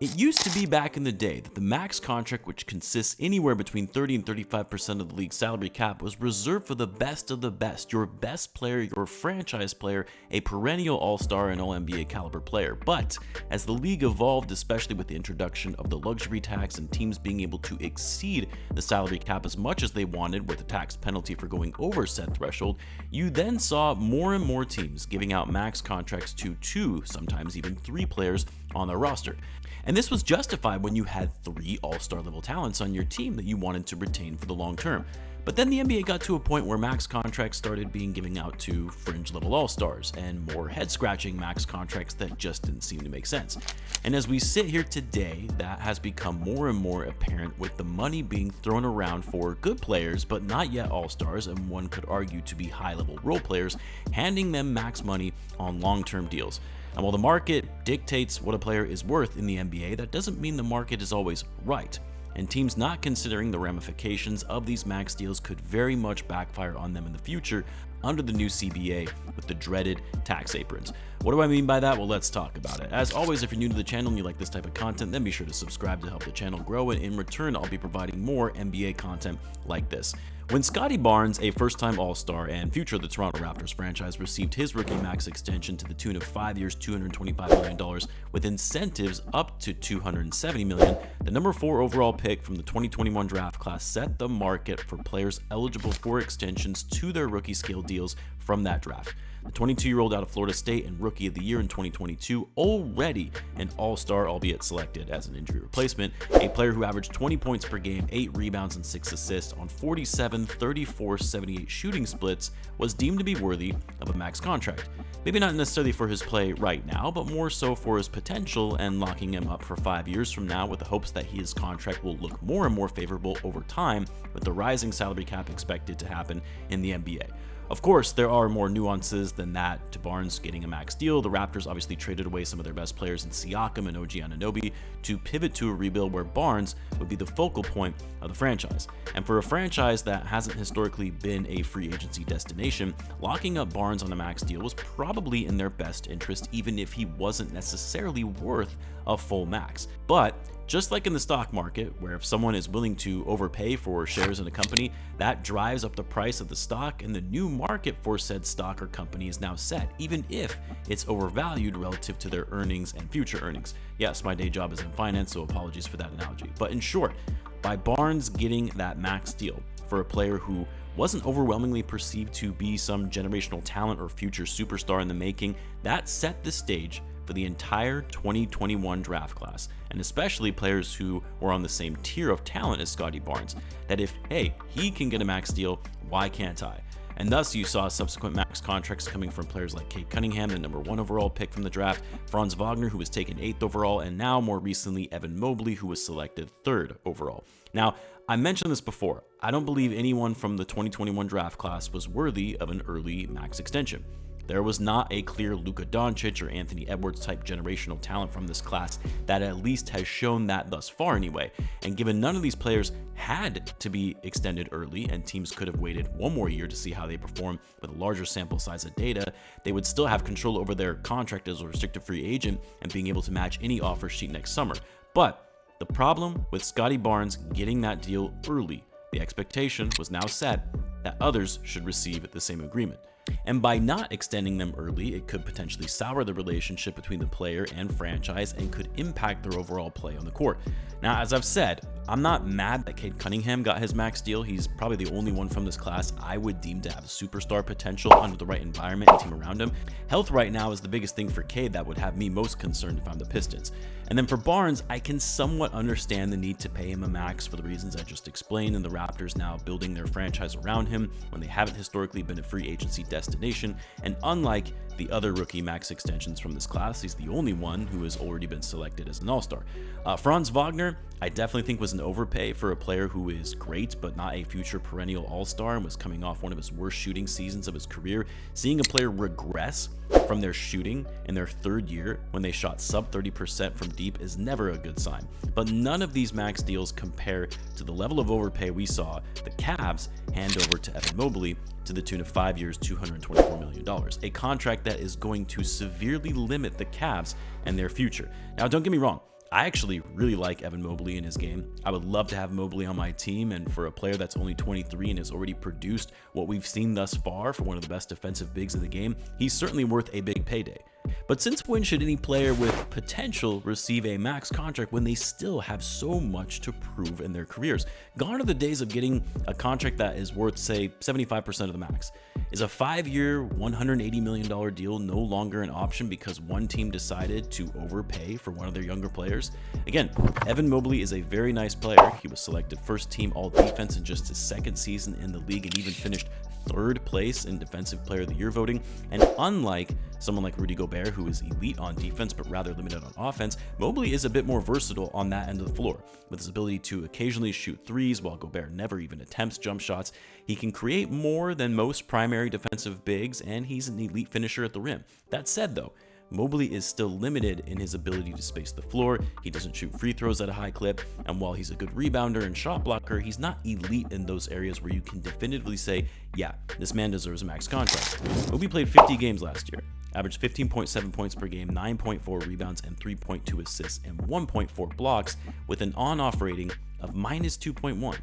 It used to be back in the day that the max contract, which consists anywhere between 30 and 35% of the league's salary cap, was reserved for the best of the best, your best player, your franchise player, a perennial all-star and all-NBA caliber player. But as the league evolved, especially with the introduction of the luxury tax and teams being able to exceed the salary cap as much as they wanted with a tax penalty for going over said threshold, you then saw more and more teams giving out max contracts to 2, sometimes even 3 players on their roster. And this was justified when you had 3 all-star level talents on your team that you wanted to retain for the long term. But then the NBA got to a point where max contracts started being given out to fringe level all-stars and more head-scratching max contracts that just didn't seem to make sense. And as we sit here today, that has become more and more apparent with the money being thrown around for good players but not yet all-stars, and one could argue to be high-level role players, handing them max money on long-term deals. And while the market dictates what a player is worth in the NBA, that doesn't mean the market is always right. And teams not considering the ramifications of these max deals could very much backfire on them in the future under the new CBA with the dreaded tax aprons. What do I mean by that? Well, let's talk about it. As always, if you're new to the channel and you like this type of content, then be sure to subscribe to help the channel grow, and in return, I'll be providing more NBA content like this. When Scottie Barnes, a first-time All-Star and future of the Toronto Raptors franchise, received his rookie max extension to the tune of 5 years, $225 million, with incentives up to $270 million, the number 4 overall pick from the 2021 draft class set the market for players eligible for extensions to their rookie scale deals from that draft. The 22-year-old out of Florida State and Rookie of the Year in 2022, already an all-star, albeit selected as an injury replacement, a player who averaged 20 points per game, 8 rebounds and 6 assists on 47, 34, 78 shooting splits, was deemed to be worthy of a max contract. Maybe not necessarily for his play right now, but more so for his potential and locking him up for 5 years from now with the hopes that his contract will look more and more favorable over time with the rising salary cap expected to happen in the NBA. Of course, there are more nuances than that to Barnes getting a max deal. The Raptors obviously traded away some of their best players in Siakam and OG Anunoby to pivot to a rebuild where Barnes would be the focal point of the franchise. And for a franchise that hasn't historically been a free agency destination, locking up Barnes on a max deal was probably in their best interest, even if he wasn't necessarily worth a full max. But just like in the stock market, where if someone is willing to overpay for shares in a company, that drives up the price of the stock, and the new market for said stock or company is now set, even if it's overvalued relative to their earnings and future earnings. Yes, my day job is in finance, so apologies for that analogy. But in short, by Barnes getting that max deal for a player who wasn't overwhelmingly perceived to be some generational talent or future superstar in the making, that set the stage for the entire 2021 draft class, and especially players who were on the same tier of talent as Scottie Barnes, that if, hey, he can get a max deal, why can't I? And thus you saw subsequent max contracts coming from players like Cade Cunningham, the number 1 overall pick from the draft, Franz Wagner, who was taken 8th overall, and now more recently Evan Mobley, who was selected 3rd overall. Now, I mentioned this before, I don't believe anyone from the 2021 draft class was worthy of an early max extension. There was not a clear Luka Doncic or Anthony Edwards type generational talent from this class that at least has shown that thus far anyway. And given none of these players had to be extended early and teams could have waited 1 more year to see how they perform with a larger sample size of data, they would still have control over their contract as a restricted free agent and being able to match any offer sheet next summer. But the problem with Scottie Barnes getting that deal early, the expectation was now set that others should receive the same agreement. And by not extending them early, it could potentially sour the relationship between the player and franchise and could impact their overall play on the court. Now, as I've said, I'm not mad that Cade Cunningham got his max deal. He's probably the only one from this class I would deem to have superstar potential under the right environment and team around him. Health right now is the biggest thing for Cade that would have me most concerned if I'm the Pistons. And then for Barnes, I can somewhat understand the need to pay him a max for the reasons I just explained, and the Raptors now building their franchise around him when they haven't historically been a free agency destination. And unlike the other rookie max extensions from this class, he's the only one who has already been selected as an all-star. Franz Wagner, I definitely think was an overpay for a player who is great but not a future perennial all-star and was coming off one of his worst shooting seasons of his career. Seeing a player regress from their shooting in their 3rd year when they shot sub 30% from deep is never a good sign. But none of these max deals compare to the level of overpay we saw the Cavs hand over to Evan Mobley to the tune of 5 years, $224 million, a contract that is going to severely limit the Cavs and their future. Now, don't get me wrong, I actually really like Evan Mobley in his game. I would love to have Mobley on my team, and for a player that's only 23 and has already produced what we've seen thus far for one of the best defensive bigs in the game, he's certainly worth a big payday. But since when should any player with potential receive a max contract when they still have so much to prove in their careers? Gone are the days of getting a contract that is worth, say, 75% of the max. Is a 5-year, $180 million deal no longer an option because one team decided to overpay for one of their younger players? Again, Evan Mobley is a very nice player. He was selected first team all defense in just his second season in the league and even finished third place in Defensive Player of the Year voting. And unlike someone like Rudy Gobert, who is elite on defense but rather limited on offense, Mobley is a bit more versatile on that end of the floor. With his ability to occasionally shoot threes while Gobert never even attempts jump shots, he can create more than most primary defensive bigs, and he's an elite finisher at the rim. That said though, Mobley is still limited in his ability to space the floor. He doesn't shoot free throws at a high clip, and while he's a good rebounder and shot blocker, he's not elite in those areas where you can definitively say, yeah, this man deserves a max contract. Mobley played 50 games last year, averaged 15.7 points per game, 9.4 rebounds, and 3.2 assists, and 1.4 blocks, with an on-off rating of -2.1.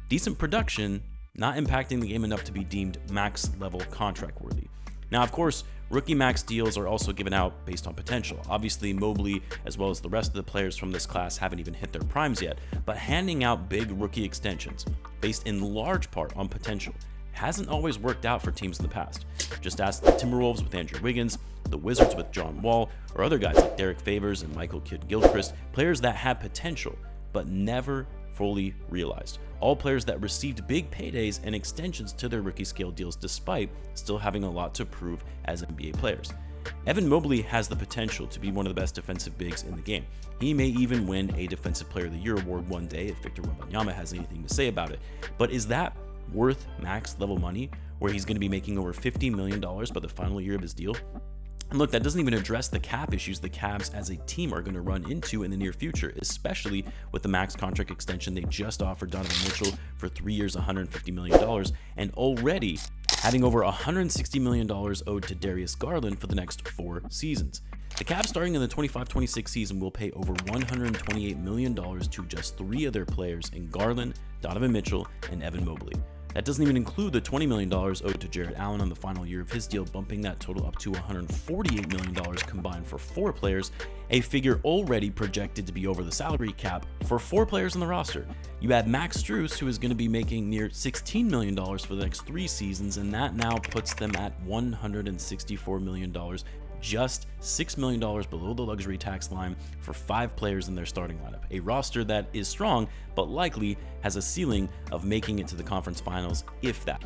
Decent production, not impacting the game enough to be deemed max-level contract worthy. Now, of course, rookie max deals are also given out based on potential. Obviously, Mobley, as well as the rest of the players from this class, haven't even hit their primes yet, but handing out big rookie extensions, based in large part on potential, hasn't always worked out for teams in the past. Just ask the Timberwolves with Andrew Wiggins, the Wizards with John Wall, or other guys like Derek Favors and Michael Kidd-Gilchrist, players that had potential, but never fully realized. All players that received big paydays and extensions to their rookie scale deals despite still having a lot to prove as NBA players. Evan Mobley has the potential to be one of the best defensive bigs in the game. He may even win a Defensive Player of the Year award one day if Victor Wembanyama has anything to say about it. But is that worth max level money where he's going to be making over $50 million by the final year of his deal? And look, that doesn't even address the cap issues the Cavs as a team are going to run into in the near future, especially with the max contract extension they just offered Donovan Mitchell for 3 years, $150 million, and already having over $160 million owed to Darius Garland for the next 4 seasons. The Cavs starting in the 25-26 season will pay over $128 million to just 3 of their players in Garland, Donovan Mitchell, and Evan Mobley. That doesn't even include the $20 million owed to Jarrett Allen on the final year of his deal, bumping that total up to $148 million combined for 4 players, a figure already projected to be over the salary cap for 4 players on the roster. You add Max Strus, who is going to be making near $16 million for the next 3 seasons, and that now puts them at $164 million, just $6 million below the luxury tax line for 5 players in their starting lineup. A roster that is strong, but likely has a ceiling of making it to the conference finals, if that.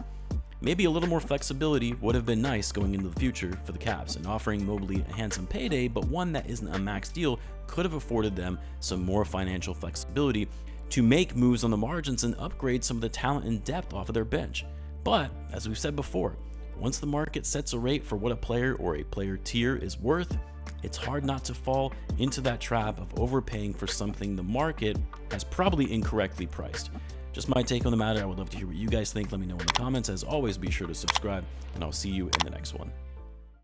Maybe a little more flexibility would have been nice going into the future for the Cavs, and offering Mobley a handsome payday, but one that isn't a max deal, could have afforded them some more financial flexibility to make moves on the margins and upgrade some of the talent and depth off of their bench. But, as we've said before, once the market sets a rate for what a player or a player tier is worth, it's hard not to fall into that trap of overpaying for something the market has probably incorrectly priced. Just my take on the matter. I would love to hear what you guys think. Let me know in the comments. As always, be sure to subscribe, and I'll see you in the next one.